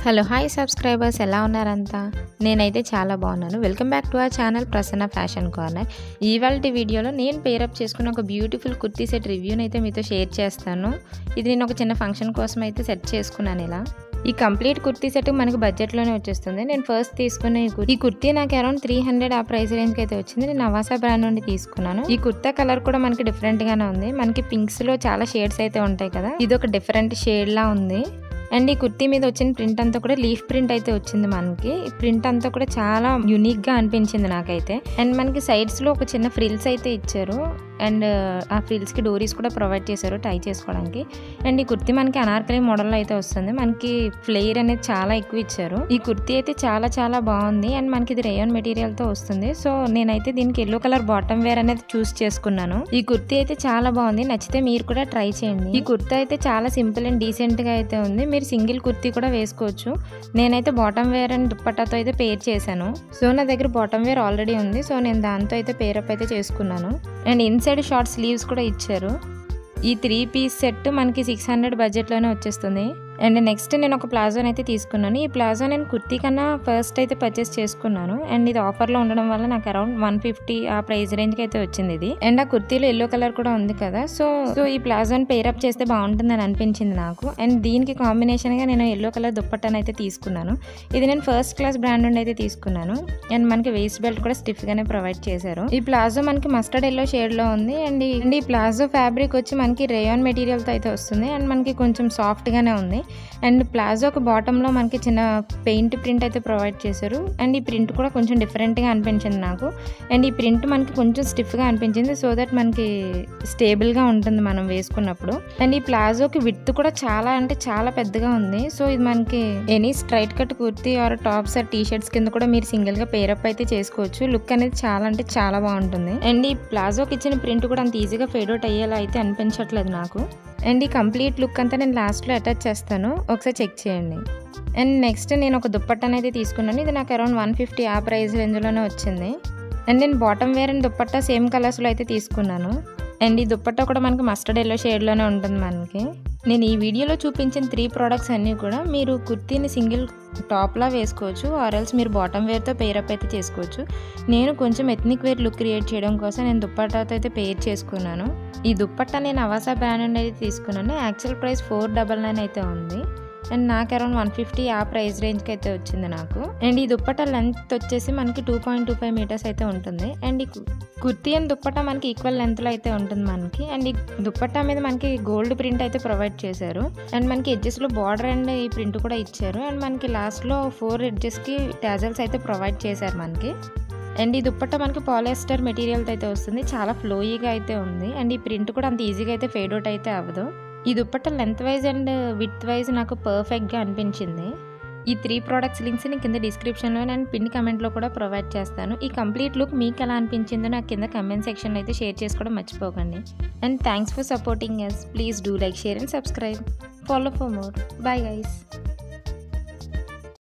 Hello hi subscribers, ఎలా ఉన్నారంతా? నేనైతే చాలా బాగున్నాను. Welcome back to our channel Prasanna fashion corner. ఇవాల్టి వీడియోలో నేను పేరప్ చేసుకున్న ఒక బ్యూటిఫుల్ కుర్తీ సెట్ రివ్యూని అయితే మీతో షేర్ చేస్తాను. ఇది నేను ఒక చిన్న ఫంక్షన్ కోసం అయితే సెట్ చేసుకున్నాను. ఇలా ఈ కంప్లీట్ కుర్తీ సెట్ మనకి బడ్జెట్లోనే వచ్చేస్తుంది. నేను ఫస్ట్ తీసుకున్న ఈ కుర్తీ నాకు అరౌండ్ 300 ఆ ప్రైస్ రేంజ్కి అయితే వచ్చింది. నేను నవాసా బ్రాండ్ నుండి తీసుకున్నాను. ఈ కుర్తా కలర్ కూడా మనకి డిఫరెంట్గానే ఉంది. మనకి పింక్స్లో చాలా షేడ్స్ అయితే ఉంటాయి కదా, ఇది ఒక డిఫరెంట్ షేడ్లా ఉంది. అండ్ ఈ కుర్తీ మీద వచ్చిన ప్రింట్ అంతా కూడా లీఫ్ ప్రింట్ అయితే వచ్చింది. మనకి ఈ ప్రింట్ అంతా కూడా చాలా యూనిక్ గా అనిపించింది నాకైతే. అండ్ మనకి సైడ్స్ లో ఒక చిన్న ఫ్రిల్స్ అయితే ఇచ్చారు. అండ్ ఆ ఫ్రిల్స్ కి డోరీస్ కూడా ప్రొవైడ్ చేశారు టై చేసుకోవడానికి. అండ్ ఈ కుర్తీ మనకి అనార్కలి మోడల్ అయితే వస్తుంది. మనకి ఫ్లేర్ అనేది చాలా ఎక్కువ ఇచ్చారు. ఈ కుర్తీ అయితే చాలా చాలా బాగుంది. అండ్ మనకి ఇది రేయాన్ మెటీరియల్ తో వస్తుంది. సో నేనైతే దీనికి ఎల్లో కలర్ బాటమ్ వేర్ అనేది చూస్ చేసుకున్నాను. ఈ కుర్తీ అయితే చాలా బాగుంది. నచ్చితే మీరు కూడా ట్రై చేయండి. ఈ కుర్తీ అయితే చాలా సింపుల్ అండ్ డీసెంట్ గా అయితే ఉంది. మీరు సింగిల్ కుర్తీ కూడా వేసుకోవచ్చు. నేనైతే బాటమ్ వేర్ అండ్ దుప్పట్టాతో అయితే పేర్ చేశాను. సో నా దగ్గర బాటమ్ వేర్ ఆల్రెడీ ఉంది. సో నేను దాంతో అయితే పేరప్ అయితే చేసుకున్నాను. అండ్ ఇన్సైడ్ షార్ట్ స్లీవ్స్ కూడా ఇచ్చారు. ఈ 3 పీస్ సెట్ మనకి 600 బడ్జెట్లోనే వచ్చేస్తుంది. అండ్ నెక్స్ట్ నేను ఒక ప్లాజోని అయితే తీసుకున్నాను. ఈ ప్లాజో నేను కుర్తీ కన్నా ఫస్ట్ అయితే పర్చేస్ చేసుకున్నాను. అండ్ ఇది ఆఫర్లో ఉండడం వల్ల నాకు అరౌండ్ 150 ఆ ప్రైస్ రేంజ్కి అయితే వచ్చింది ఇది. అండ్ ఆ కుర్తీలో ఎల్లో కలర్ కూడా ఉంది కదా, సో ఈ ప్లాజోని పేరప్ చేస్తే బాగుంటుందని అనిపించింది నాకు. అండ్ దీనికి కాంబినేషన్గా నేను ఎల్లో కలర్ దుప్పట్టాను అయితే తీసుకున్నాను. ఇది నేను ఫస్ట్ క్లాస్ బ్రాండ్ నుండి అయితే తీసుకున్నాను. అండ్ మనకి వేస్ట్ బెల్ట్ కూడా స్టిఫ్గానే ప్రొవైడ్ చేశారు. ఈ ప్లాజో మనకి మస్టర్డ్ ఎల్లో షేడ్లో ఉంది. అండ్ ఈ ప్లాజో ఫ్యాబ్రిక్ వచ్చి మనకి రేయాన్ మెటీరియల్తో అయితే వస్తుంది. అండ్ మనకి కొంచెం సాఫ్ట్గానే ఉంది. అండ్ ప్లాజోకి బాటంలో మనకి చిన్న పెయింట్ ప్రింట్ అయితే ప్రొవైడ్ చేశారు. అండ్ ఈ ప్రింట్ కూడా కొంచెం డిఫరెంట్గా అనిపించింది నాకు. అండ్ ఈ ప్రింట్ మనకి కొంచెం స్టిఫ్గా అనిపించింది, సో దట్ మనకి స్టేబుల్గా ఉంటుంది మనం వేసుకున్నప్పుడు. అండ్ ఈ ప్లాజోకి విడ్త్ కూడా చాలా అంటే చాలా పెద్దగా ఉంది. సో ఇది మనకి any straight cut kurti or tops or T shirts కింద కూడా మీరు సింగిల్గా పేరప్ అయితే చేసుకోవచ్చు. లుక్ అనేది చాలా అంటే చాలా బాగుంటుంది. అండ్ ఈ ప్లాజోకి ఇచ్చిన ప్రింట్ కూడా అంత ఈజీగా ఫేడ్ అవుట్ అయ్యేలా అయితే అనిపించట్లేదు నాకు. అండ్ ఈ కంప్లీట్ లుక్ అంతా నేను లాస్ట్లో అటాచ్ చేస్తాను, ఒకసారి చెక్ చేయండి. అండ్ నెక్స్ట్ నేను ఒక దుప్పట్టాను అయితే తీసుకున్నాను. ఇది నాకు అరౌండ్ 150 ఆ ప్రైస్ రేంజ్లోనే వచ్చింది. అండ్ నేను bottom wear and dupatta same కలర్స్లో అయితే తీసుకున్నాను. అండ్ ఈ దుప్పట్టా కూడా మనకి మస్టర్డ్ ఎల్లో షేడ్లోనే ఉంటుంది మనకి. నేను ఈ వీడియోలో చూపించిన 3 ప్రోడక్ట్స్ అన్నీ కూడా మీరు కుర్తీని సింగిల్ టాప్లా వేసుకోవచ్చు, ఆర్ఎల్స్ మీరు బాటమ్ వేర్తో పేరప్ అయితే చేసుకోవచ్చు. నేను కొంచెం ఎథ్నిక్ వేర్ లుక్ క్రియేట్ చేయడం కోసం నేను దుప్పట్టాతో అయితే పేర్ చేసుకున్నాను. ఈ దుప్పట్టా నేను నవాసా బ్రాండ్ నుండి అయితే తీసుకున్నాను. యాక్చువల్ ప్రైస్ 499 అయితే ఉంది. అండ్ నాకు అరౌండ్ 150 ఆ ప్రైస్ రేంజ్కి అయితే వచ్చింది నాకు. అండ్ ఈ దుప్పట్టా లెంత్ వచ్చేసి మనకి 2.25 మీటర్స్ అయితే ఉంటుంది. అండ్ ఈ కుర్తీ అండ్ దుప్పట్టా మనకి ఈక్వల్ లెంత్లో అయితే ఉంటుంది మనకి. అండ్ ఈ దుప్పట్టా మీద మనకి గోల్డ్ ప్రింట్ అయితే ప్రొవైడ్ చేశారు. అండ్ మనకి ఎడ్జెస్లో బార్డర్ అండ్ ఈ ప్రింట్ కూడా ఇచ్చారు. అండ్ మనకి లాస్ట్లో 4 ఎడ్జెస్కి టాజల్స్ అయితే ప్రొవైడ్ చేశారు మనకి. అండ్ ఈ దుప్పట్టా మనకి పాలిస్టర్ మెటీరియల్తో అయితే వస్తుంది. చాలా ఫ్లోయీగా అయితే ఉంది. అండ్ ఈ ప్రింట్ కూడా అంత ఈజీగా అయితే ఫేడ్ అవుట్ అయితే అవ్వదు. ఈ dupatta length wise and width wise నాకు పర్ఫెక్ట్గా అనిపించింది. ఈ 3 ప్రోడక్ట్స్ లింక్స్ నేను కింద డిస్క్రిప్షన్లో అండ్ పిన్ కమెంట్లో కూడా ప్రొవైడ్ చేస్తాను. ఈ కంప్లీట్ లుక్ మీకు ఎలా అనిపించిందో నాకు కింద కమెంట్ సెక్షన్లో అయితే షేర్ చేసుకోవడం మర్చిపోకండి. And thanks for supporting us. Please do like, share and subscribe. Follow for more. Bye guys.